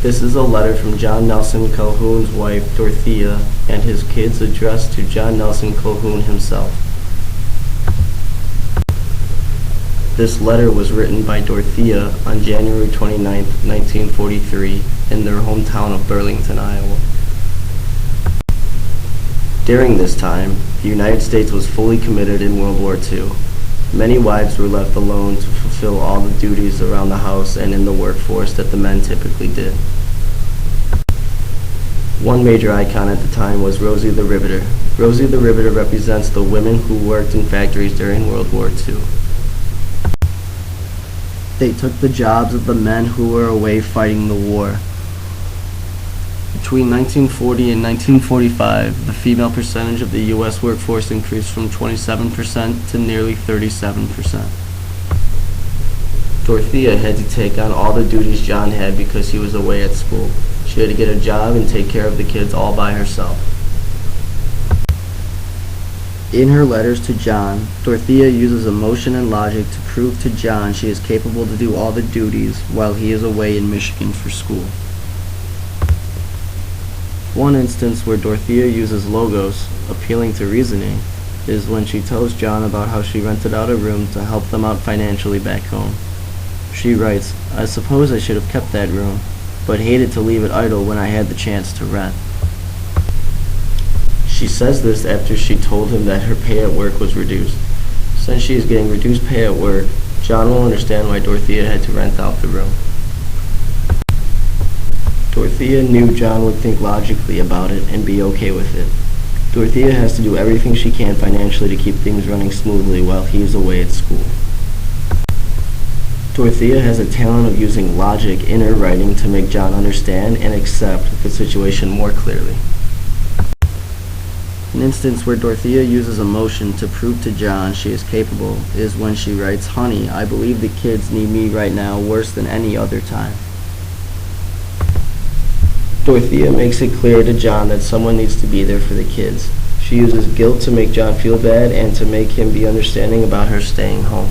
This is a letter from John Nelson Calhoun's wife, Dorothea, and his kids addressed to John Nelson Calhoun himself. This letter was written by Dorothea on January 29, 1943, in their hometown of Burlington, Iowa. During this time, the United States was fully committed in World War II. Many wives were left alone to fulfill all the duties around the house and in the workforce that the men typically did. One major icon at the time was Rosie the Riveter. Rosie the Riveter represents the women who worked in factories during World War II. They took the jobs of the men who were away fighting the war. Between 1940 and 1945, the female percentage of the U.S. workforce increased from 27% to nearly 37%. Dorothea had to take on all the duties John had because he was away at school. She had to get a job and take care of the kids all by herself. In her letters to John, Dorothea uses emotion and logic to prove to John she is capable to do all the duties while he is away in Michigan for school. One instance where Dorothea uses logos, appealing to reasoning, is when she tells John about how she rented out a room to help them out financially back home. She writes, "I suppose I should have kept that room, but hated to leave it idle when I had the chance to rent." She says this after she told him that her pay at work was reduced. Since she is getting reduced pay at work, John will understand why Dorothea had to rent out the room. Dorothea knew John would think logically about it and be okay with it. Dorothea has to do everything she can financially to keep things running smoothly while he is away at school. Dorothea has a talent of using logic in her writing to make John understand and accept the situation more clearly. An instance where Dorothea uses emotion to prove to John she is capable is when she writes, "Honey, I believe the kids need me right now worse than any other time." Dorothea makes it clear to John that someone needs to be there for the kids. She uses guilt to make John feel bad and to make him be understanding about her staying home.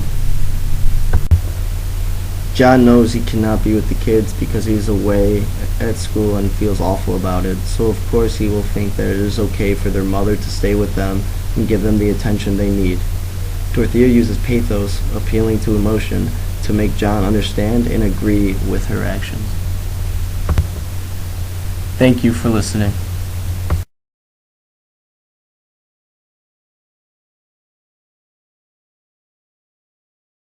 John knows he cannot be with the kids because he's away at school and feels awful about it, so of course he will think that it is okay for their mother to stay with them and give them the attention they need. Dorothea uses pathos, appealing to emotion, to make John understand and agree with her actions. Thank you for listening.